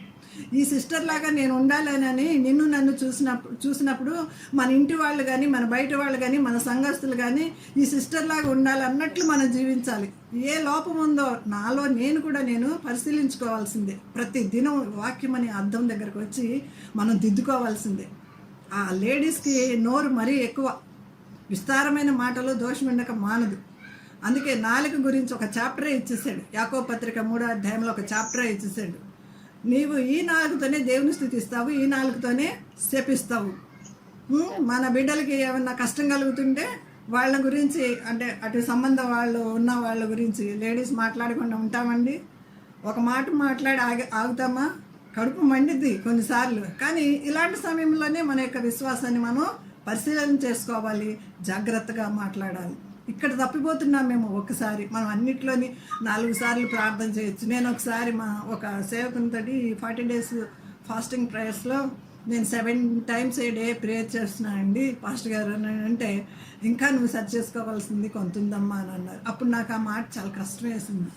ఈ సిస్టర్ లాగా నేను ఉండాలని నన్ను చూసినప్పుడు మన ఇంటి వాళ్ళు కానీ మన బయట వాళ్ళు కానీ మన సంఘస్థులు కానీ ఈ సిస్టర్ లాగా ఉండాలి అన్నట్లు మనం జీవించాలి. ఏ లోపం ఉందో నాలో నేను పరిశీలించుకోవాల్సిందే. ప్రతి దినం వాక్యం అనే అద్దం దగ్గరకు వచ్చి మనం దిద్దుకోవాల్సిందే. ఆ లేడీస్కి నోరు మరీ ఎక్కువ, విస్తారమైన మాటలు దోషం ఉండక మానదు. అందుకే నాలుక గురించి ఒక చాప్టరే ఇచ్చేసాడు. యాకోబు పత్రిక 3వ అధ్యాయంలో ఒక చాప్టరే ఇచ్చేసాడు. నీవు ఈ నాలుగుతోనే దేవుని స్తుతిస్తావు, ఈ నాలుగుతోనే శపిస్తావు. మన బిడ్డలకి ఏమన్నా కష్టం కలుగుతుంటే వాళ్ళ గురించి, అంటే అటు సంబంధం వాళ్ళు ఉన్న వాళ్ళ గురించి లేడీస్ మాట్లాడకుండా ఉంటామండి? ఒక మాట మాట్లాడి ఆగుతామా? కడుపు మండిద్ది కొన్నిసార్లు. కానీ ఇలాంటి సమయంలోనే మన యొక్క విశ్వాసాన్ని మనం పరిశీలన చేసుకోవాలి, జాగ్రత్తగా మాట్లాడాలి. ఇక్కడ తప్పిపోతున్నాం మేము. ఒకసారి మనం అన్నిట్లోని 4 సార్లు ప్రార్థన చేయొచ్చు. నేను ఒకసారి ఒక సేవకునితోటి 40 days ఫాస్టింగ్ ప్రేయర్స్లో నేను 7 times a day ప్రేయర్ చేస్తున్నా అండి పాస్టర్ గారు అని అంటే, ఇంకా నువ్వు సెర్చ్ చేసుకోవాల్సింది కొంత ఉందమ్మా అని అన్నారు. అప్పుడు నాకు ఆ మాట చాలా కష్టం వేసింది.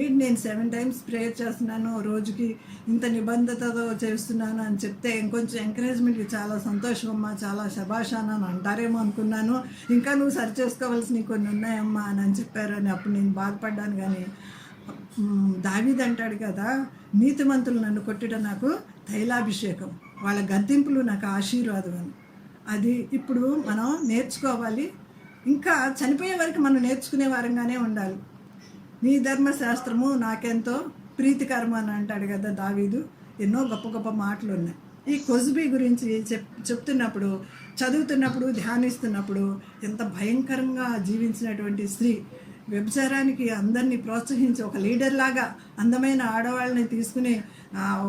ఏంటి నేను 7 times ప్రేయర్ చేస్తున్నాను, రోజుకి ఇంత నిబంధతతో చేస్తున్నాను అని చెప్తే ఇంకొంచెం ఎంకరేజ్మెంట్కి చాలా సంతోషం అమ్మా, చాలా శభాషానా అని అంటారేమో అనుకున్నాను. ఇంకా నువ్వు సరి చేసుకోవాల్సినవి కొన్ని ఉన్నాయమ్మా అని చెప్పారు అని అప్పుడు నేను బాధపడ్డాను. కానీ దావీదు అంటాడు కదా, నీతిమంతులు నన్ను కొట్టడం నాకు తైలాభిషేకం, వాళ్ళ గద్దింపులు నాకు ఆశీర్వాదం అని. అది ఇప్పుడు మనం నేర్చుకోవాలి. ఇంకా చనిపోయే వరకు మనం నేర్చుకునే వారంగానే ఉండాలి. నీ ధర్మశాస్త్రము నాకెంతో ప్రీతికరం అని అంటాడు కదా దావీదు. ఎన్నో గొప్ప గొప్ప మాటలు ఉన్నాయి. ఈ కొజ్బీ గురించి చెప్తున్నప్పుడు, చదువుతున్నప్పుడు, ధ్యానిస్తున్నప్పుడు ఎంత భయంకరంగా జీవించినటువంటి స్త్రీ, వ్యభిచారానికి అందరినీ ప్రోత్సహించి ఒక లీడర్ లాగా అందమైన ఆడవాళ్ళని తీసుకుని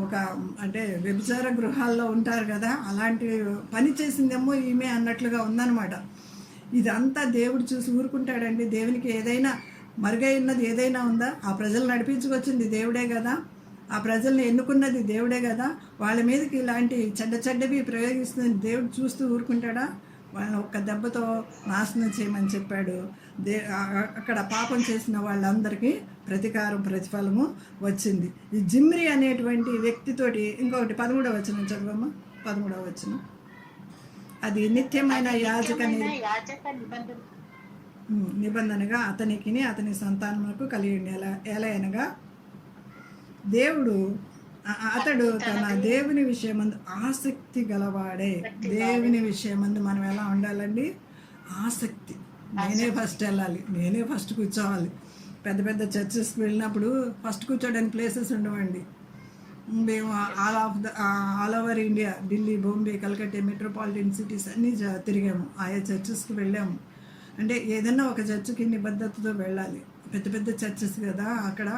ఒక అంటే వ్యభిచార గృహాల్లో ఉంటారు కదా, అలాంటి పని చేసిందేమో ఈమె అన్నట్లుగా ఉందన్నమాట. ఇదంతా దేవుడు చూసి ఊరుకుంటాడండి? దేవునికి ఏదైనా మరుగైనది ఏదైనా ఉందా? ఆ ప్రజలు నడిపించుకొచ్చింది దేవుడే కదా, ఆ ప్రజల్ని ఎన్నుకున్నది దేవుడే కదా. వాళ్ళ మీదకి ఇలాంటి చెడ్డవి ప్రయోగిస్తుంది దేవుడు చూస్తూ ఊరుకుంటాడా? వాళ్ళని ఒక్క దెబ్బతో నాశనం చేయమని చెప్పాడు. అక్కడ పాపం చేసిన వాళ్ళందరికీ ప్రతిఫలము వచ్చింది. ఈ జిమ్రీ అనేటువంటి వ్యక్తితోటి ఇంకొకటి 13వ వచనం చదవమ్మా. 13వ వచనం, అది నిత్యమైన యాజక నిబంధనగా అతనికి అతని సంతానములకు కలిగి ఎలయనగా దేవుడు అతడు తన దేవుని విషయమందు ఆసక్తి గలవాడే. దేవుని విషయమందు మనం ఎలా ఉండాలండి? ఆసక్తి. నేనే ఫస్ట్ వెళ్ళాలి, నేనే ఫస్ట్ కూర్చోవాలి. పెద్ద పెద్ద చర్చెస్కి వెళ్ళినప్పుడు ఫస్ట్ కూర్చోడానికి ప్లేసెస్ ఉండవండి. మేము all over India, Delhi, Bombay, Calcutta, metropolitan cities అన్నీ తిరిగాము. ఆయా చర్చెస్కి వెళ్ళాము. అంటే ఏదన్నా ఒక చర్చికి నిబద్ధతతో వెళ్ళాలి. పెద్ద పెద్ద చర్చెస్ కదా, అక్కడ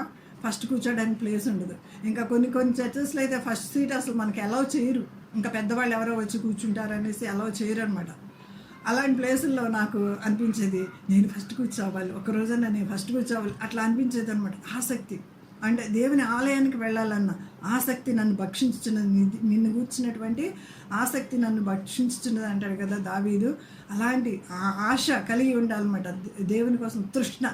ఫస్ట్ కూర్చోడానికి ప్లేస్ ఉండదు. ఇంకా కొన్ని చర్చెస్లో అయితే ఫస్ట్ సీట్ అసలు మనకి అలౌ చేయరు. ఇంకా పెద్దవాళ్ళు ఎవరో వచ్చి కూర్చుంటారనేసి అలౌ చేయరు అనమాట. అలాంటి ప్లేసుల్లో నాకు అనిపించేది నేను ఫస్ట్ కూర్చోవాలి, ఒక రోజన్నా నేను ఫస్ట్ కూర్చోవాలి అట్లా అనిపించేది అనమాట. ఆసక్తి అంటే దేవుని ఆలయానికి వెళ్ళాలన్న ఆసక్తి నన్ను భక్షించుతున్నది, నిన్ను కూర్చున్నటువంటి ఆసక్తి నన్ను భక్షించుతున్నది అంటాడు కదా దావీదు. అలాంటి ఆశ కలిగి ఉండాలన్నమాట. దేవుని కోసం తృష్ణ,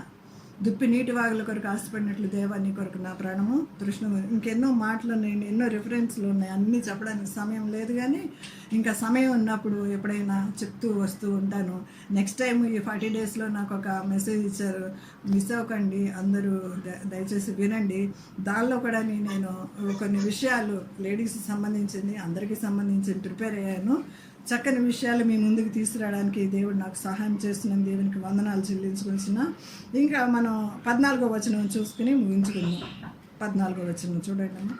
దుప్పి నీటి వాగుల కొరకు ఆశపడినట్లు దేవాన్ని కొరకు నా ప్రాణము తృష్ణ. ఇంకెన్నో మాటలు ఉన్నాయండి, ఎన్నో రిఫరెన్స్లు ఉన్నాయి, అన్నీ చెప్పడానికి సమయం లేదు. కానీ ఇంకా సమయం ఉన్నప్పుడు ఎప్పుడైనా చెప్తూ వస్తూ ఉంటాను. నెక్స్ట్ టైం ఈ 40 daysలో నాకు ఒక మెసేజ్ ఇచ్చారు, మిస్ అవ్వకండి, అందరూ దయచేసి వినండి. దానిలో కూడా నేను కొన్ని విషయాలు లేడీస్కి సంబంధించింది, అందరికీ సంబంధించి ప్రిపేర్ అయ్యాను. చక్కని విషయాలు మీ ముందుకు తీసుకురావడానికి దేవుడు నాకు సహాయం చేస్తున్నాను. దేవునికి వందనాలు చెల్లించుకొచ్చిన. ఇంకా మనం 14వ వచనం చూసుకుని ముగించుకుందాం. 14వ వచనం చూడండి అమ్మా.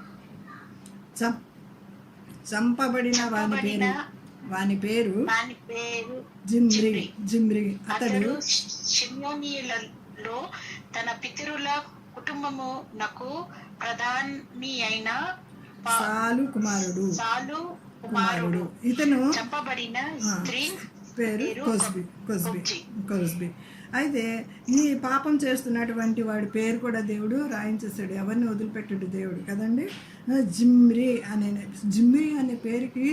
చంపబడిన వాని పేరు జిమ్రీ. అతడు షిమ్యోనీయులలో తన పితరుల కుటుంబమునకు ప్రధాని అయిన సాలు కుమారుడు. ఇతను చంపబడిన స్త్రీ పేరు కొజ్బీ. అయితే ఈ పాపం చేస్తున్నటువంటి వాడి పేరు కూడా దేవుడు రాయించేస్తాడు. ఎవరిని వదిలిపెట్టాడు దేవుడు కదండి. జిమ్రీ అనే పేరుకి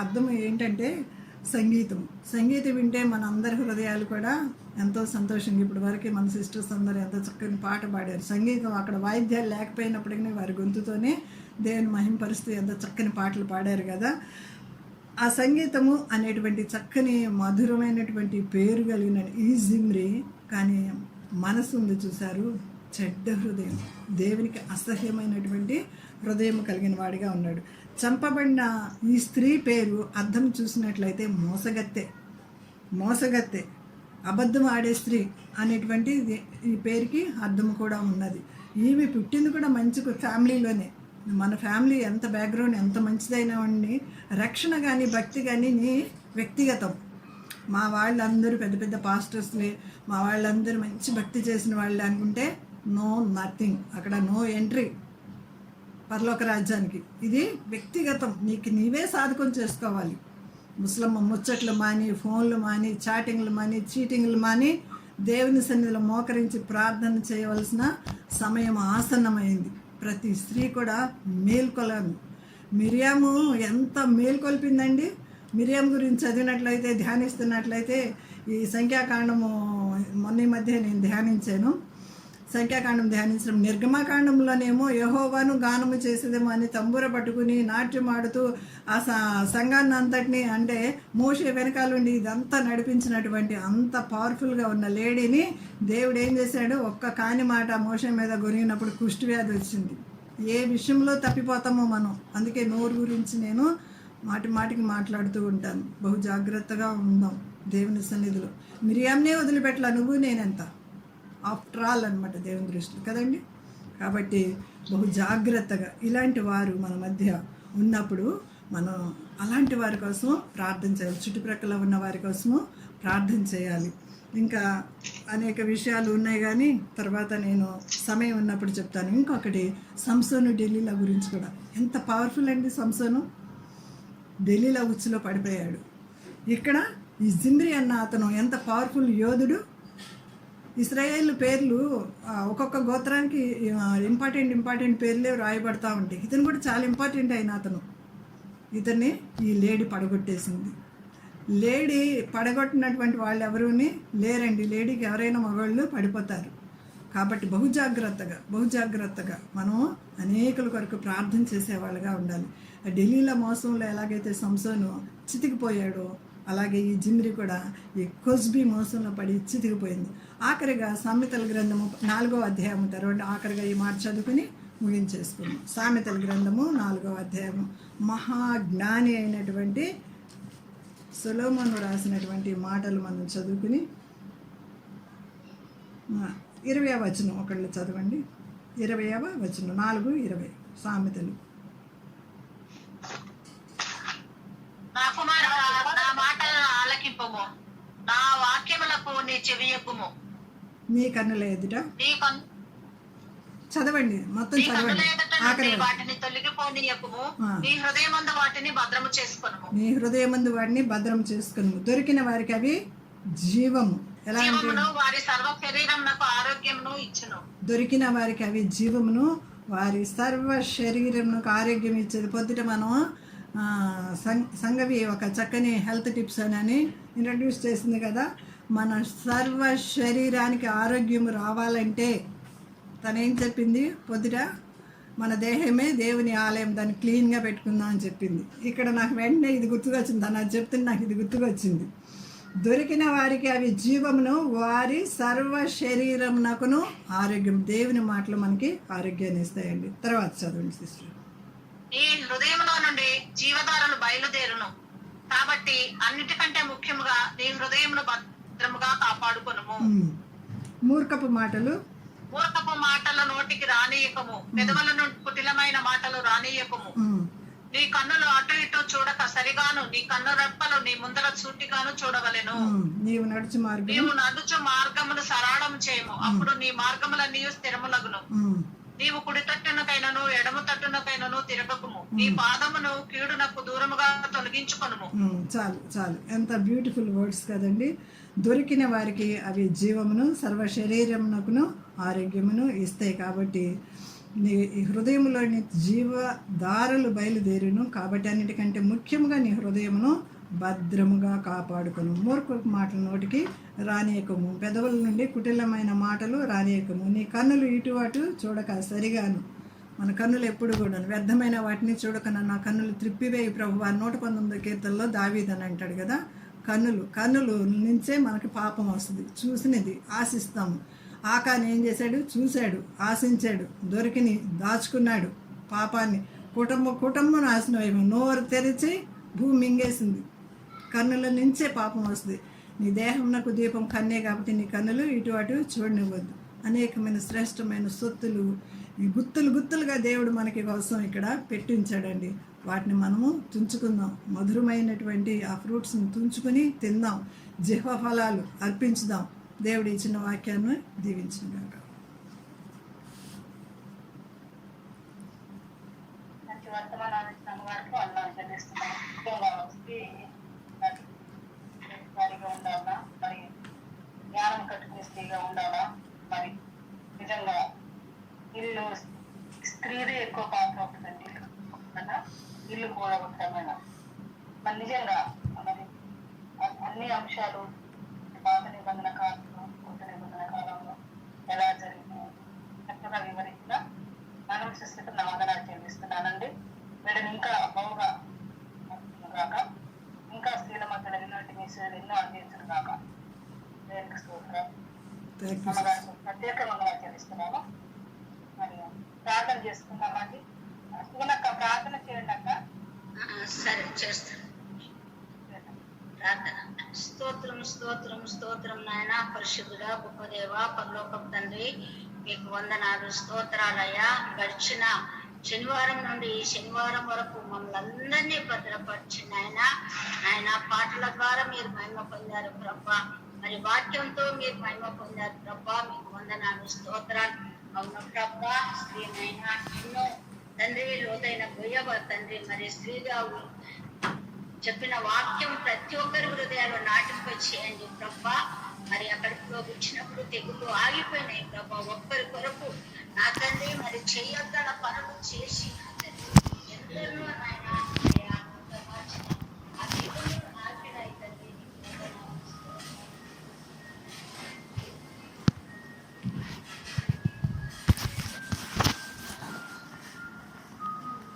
అర్థం ఏంటంటే సంగీతం వింటే మన అందరి హృదయాలు కూడా ఎంతో సంతోషంగా. ఇప్పటి వరకు మన సిస్టర్స్ అందరూ ఎంతో చక్కని పాట పాడారు. సంగీతం అక్కడ వాయిద్యాలు లేకపోయినప్పటికీ వారి గొంతుతోనే దేవుని మహింపరుస్తూ ఎంతో చక్కని పాటలు పాడారు కదా. ఆ సంగీతము అనేటువంటి చక్కని మధురమైనటువంటి పేరు కలిగిన ఈ జిమ్రీ, కానీ మనసు ఉంది చూశారు, చెడ్డ హృదయం, దేవునికి అసహ్యమైనటువంటి హృదయం కలిగిన వాడిగా ఉన్నాడు. చంపబడిన ఈ స్త్రీ పేరు అర్థం చూసినట్లయితే మోసగత్తె, అబద్ధం ఆడే స్త్రీ అనేటువంటి ఈ పేరుకి అర్థం కూడా ఉన్నది. ఈమె పుట్టింది కూడా మంచి ఫ్యామిలీలోనే. మన ఫ్యామిలీ ఎంత బ్యాక్గ్రౌండ్ ఎంత మంచిదైనా ఉండి రక్షణ కానీ భక్తి కానీ వ్యక్తిగతం. మా వాళ్ళందరూ పెద్ద పెద్ద పాస్టర్స్లే, మా వాళ్ళందరూ మంచి భక్తి చేసిన వాళ్ళు అనుకుంటే నో నథింగ్, అక్కడ నో ఎంట్రీ పరలోక రాజ్యానికి. ఇది వ్యక్తిగతం, నీకు నీవే సాధకం చేసుకోవాలి. ముస్లమ్మ ముచ్చట్లు మాని, ఫోన్లు మాని, చాటింగ్లు మాని, చీటింగ్లు మాని దేవుని సన్నిధిలో మోకరించి ప్రార్థన చేయవలసిన సమయం ఆసన్నమైంది. ప్రతి స్త్రీ కూడా మేల్కొలను. మిరియాము ఎంత మేల్కొల్పిందండి. మిరియాం గురించి చదివినట్లయితే, ధ్యానిస్తున్నట్లయితే, ఈ సంఖ్యాకాండము మొన్న ఈ మధ్య నేను ధ్యానించాను. సంఖ్యాకాండం ధ్యానించడం, నిర్గమాకాండంలోనేమో యెహోవాను గానము చేసేదేమో అని తంబూర పట్టుకుని నాట్యం ఆడుతూ ఆ సంఘాన్ని అంతటిని, అంటే మోషే వెనకాలండి ఇదంతా నడిపించినటువంటి అంత పవర్ఫుల్గా ఉన్న లేడీని దేవుడు ఏం చేశాడు, ఒక్క కాని మాట మోషే మీద గొరిగినప్పుడు కుష్టి వ్యాధి వచ్చింది. ఏ విషయంలో తప్పిపోతామో మనం. అందుకే నోరు గురించి నేను మాటి మాటికి మాట్లాడుతూ ఉంటాను. బహు జాగ్రత్తగా ఉందాం దేవుని సన్నిధిలో. మిరియామ్నే వదిలిపెట్టలా, నువ్వు నేనెంత, ఆఫ్టర్ ఆల్ అనమాట దేవుని దృష్టిలో కదండి. కాబట్టి బహు జాగ్రత్తగా ఇలాంటి వారు మన మధ్య ఉన్నప్పుడు మనం అలాంటి వారి కోసం ప్రార్థన చేయాలి. చుట్టుప్రక్కల ఉన్న వారి కోసము ప్రార్థన చేయాలి. ఇంకా అనేక విషయాలు ఉన్నాయి, కానీ తర్వాత నేను సమయం ఉన్నప్పుడు చెప్తాను. ఇంకొకటి, సంసోను ఢిల్లీల గురించి కూడా ఎంత పవర్ఫుల్ అండి. సంసోను ఢిల్లీలో ఉచ్చులో పడిపోయాడు. ఇక్కడ ఈ జిమ్రీ అన్న అతను ఎంత పవర్ఫుల్ యోధుడు. ఇశ్రాయేల్ పేర్లు ఒక్కొక్క గోత్రానికి ఇంపార్టెంట్ పేర్లే రాయబడతా ఉంటాయి. ఇతను కూడా చాలా ఇంపార్టెంట్ అయిన అతను. ఇతన్ని ఈ లేడీ పడగొట్టేసింది. లేడీ పడగొట్టినటువంటి వాళ్ళు ఎవరూని లేరండి. లేడీకి ఎవరైనా మగవాళ్ళు పడిపోతారు. కాబట్టి బహుజాగ్రత్తగా మనం అనేకుల కొరకు ప్రార్థన చేసేవాళ్ళుగా ఉండాలి. ఢిల్లీలో మోసంలో ఎలాగైతే సంసోను చితికిపోయాడో, అలాగే ఈ జిమ్రీ కూడా ఈ కొజ్బీ మోసంలో పడి చితికిపోయింది. ఆఖరిగా సామెతల గ్రంథము 4వ అధ్యాయము తర్వాత ఆఖరిగా ఈ మాట చదువుకుని ముగించేసుకున్నాం. సామెతల గ్రంథము 4వ అధ్యాయము. మహాజ్ఞాని అయినటువంటి సొలొమోను రాసినటువంటి మాటలు మనం చదువుకుని 20వ వచనం ఒకళ్ళు చదవండి. 20వ వచనం 4:20 సామెతలు. నా కుమారుడా, నా మాటలను ఆలకింపుము, నా వాక్యములకు నీ చెవియొగ్గుము. నీ కన్నుల ఎదుట చదవండి, మొత్తం నీ చదవండి. కన్నుల ఎదుట ఆఖరి నుండి వాటిని తొలగిపోనీయకుము. నీ హృదయమందు వాటిని భద్రము చేసుకొనుము. నీ హృదయమందు వాటిని భద్రం చేసుకును. దొరికిన వారికి అవి జీవము. ఎలా అంటే జీవమును వారి సర్వ శరీరమునకు ఆరోగ్యమును ఇచ్చును. దొరికిన వారికి అవి జీవమును, వారి సర్వ శరీరమునకు ఆరోగ్యం ఇచ్చేది. పొద్దుట మనం సంగవి ఒక చక్కని హెల్త్ టిప్స్ అని ఇంట్రడ్యూస్ చేసింది కదా. మన సర్వ శరీరానికి ఆరోగ్యం రావాలంటే తనేం చెప్పింది, పొద్దుట మన దేహమే దేవుని ఆలయం, దాన్ని క్లీన్గా పెట్టుకుందాం అని చెప్పింది. ఇక్కడ నాకు వెంటనే ఇది గుర్తుకొచ్చింది. తను అది చెప్తుంది, నాకు ఇది గుర్తుకొచ్చింది. దొరికిన వారికి అవి జీవమును, వారి సర్వ శరీరమునకును ఆరోగ్యం. దేవుని మాటలు మనకి ఆరోగ్యాన్ని ఇస్తాయండి. తర్వాత చదవండి సిస్టర్. నీ హృదయంలో నుండి జీవధారలు బయలుదేరును. కాబట్టి అన్నిటికంటే ముఖ్యముగా నీ హృదయమును భద్రముగా కాపాడుకొనుము. మూర్ఖపు మాటలు నోటికి రానియకము, పెదవుల నుండి కుటిలమైన మాటలు రానియకము. నీ కన్నులు అటు ఇటు చూడక సరిగాను, నీ కన్ను రెప్పలు నీ ముందర సూటిగాను చూడవలెను. నీవు నడుచు మార్గమును సరళం చేయము, అప్పుడు నీ మార్గములన్నీ స్థిరములగును. నీవు కుడి తట్టునకైనను ఎడమ తట్టునకైనను తిరగకుము. నీ పాదమును కీడునకు దూరముగా తొలగించుకొనుము. చాలు ఎంత బ్యూటిఫుల్ వర్డ్స్ కదండి. దొరికిన వారికి అవి జీవమును, సర్వ శరీరమునకును ఆరోగ్యమును ఇస్తాయి. కాబట్టి నీ హృదయంలోని జీవధారలు బయలుదేరును. కాబట్టి అన్నిటికంటే ముఖ్యంగా నీ హృదయమును భద్రముగా కాపాడుకొను. మూర్ఖపు మాటలు నోటికి రానియకము, పెదవుల నుండి కుటిలమైన మాటలు రానియకము. నీ కన్నులు ఇటు అటు చూడక సరిగాను. మన కన్నులు ఎప్పుడు కూడా వ్యర్థమైన వాటిని చూడకన్నా నా కన్నులు త్రిప్పివేయి ప్రభువా 119 కీర్తనలో దావీదని అంటాడు కదా. కన్నులు నుంచే మనకి పాపం వస్తుంది. చూసినది ఆశిస్తాము. ఆకాని ఏం చేశాడు, చూశాడు, ఆశించాడు, దొరికిని దాచుకున్నాడు పాపాన్ని. కుటుంబం నాశనం అయిపోయి నోరు తెరిచి భూమి మింగేసింది. కన్నుల నుంచే పాపం వస్తుంది. నీ దేహంనకు దీపం కన్నే కాబట్టి నీ కన్నులు ఇటు అటు చూడనివ్వద్దు. అనేకమైన శ్రేష్టమైన సొత్తులు ఈ గుత్తులు గుత్తులుగా దేవుడు మనకి కోసం ఇక్కడ పెట్టించాడండి. వాటిని మనము తుంచుకుందాం, మధురమైనటువంటి ఆ ఫ్రూట్స్ని తుంచుకొని తిందాం, జిహ్వ ఫలాలు అర్పించుదాం. దేవుడు ఇచ్చిన వాక్యాన్ని దీవించుగాక. మంచి వర్తమానాన్ని ఇచ్చిన అమ్మగారికి వందనాలు చెల్లిస్తున్నాను. వారిగా ఉండాలా, మరి జ్ఞానం కట్టుకునే స్త్రీగా ఉండాలా, మరి నిజంగా ఇల్లు స్త్రీదే ఎక్కువ పాత్ర ఉంటుందండి. కదా ఇల్లు కూడా ఉత్తమైన మరి నిజంగా మరి అన్ని అంశాలు పాత నిబంధన కాలంలో కొత్త నిబంధన కాలంలో ఎలా జరిగిందో చక్కగా వివరించిన మనం సృష్టికి నా వందనాలు చెల్లిస్తున్నానండి. వీళ్ళని ఇంకా బాగా కాక ఇంకా స్త్రీల మధ్యలో ఇలాంటి విషయాలు ఎన్నో అందించను కాక దేవునికి స్తోత్రం. అమ్మగారికి ప్రత్యేక వందనాలు చెల్లిస్తున్నాను. మరి ప్రార్థన చేసుకున్నామండి. సుగుణక్క ప్రార్థన చేయండి అక్క. సరే చేస్తాను ప్రార్థన. స్తోత్రం స్తోత్రం స్తోత్రం నాయన, పరిశుద్ధుడా, గొప్ప దేవ, పరలోకపు తండ్రి, మీకు వందనాలు స్తోత్రాలయ్యా. గడిచిన శనివారం నుండి ఈ శనివారం వరకు మమ్మల్ని అందరినీ భద్రపరిచిన ఆయన పాటల ద్వారా మీరు మహిమ పొందారు ప్రభా, మరి వాక్యంతో మీరు మహిమ పొందారు ప్రభా, మీకు వందనాలు స్తోత్రాలు. అవును ప్రభా, స్త్రీనైనా ఎన్నో తండ్రి లోతైన గొయ్యవ తండ్రి, మరి స్త్రీగా చెప్పిన వాక్యం ప్రతి ఒక్కరి హృదయాలు నాటింపచేయండి ప్రభా. మరి అక్కడికి వచ్చినప్పుడు తెగులు ఆగిపోయినాయి ప్రభా. ఒక్కరి కొరకు నా తండ్రి మరి చేయొద్దన్న పనులు చేసి ఎందరో నాయన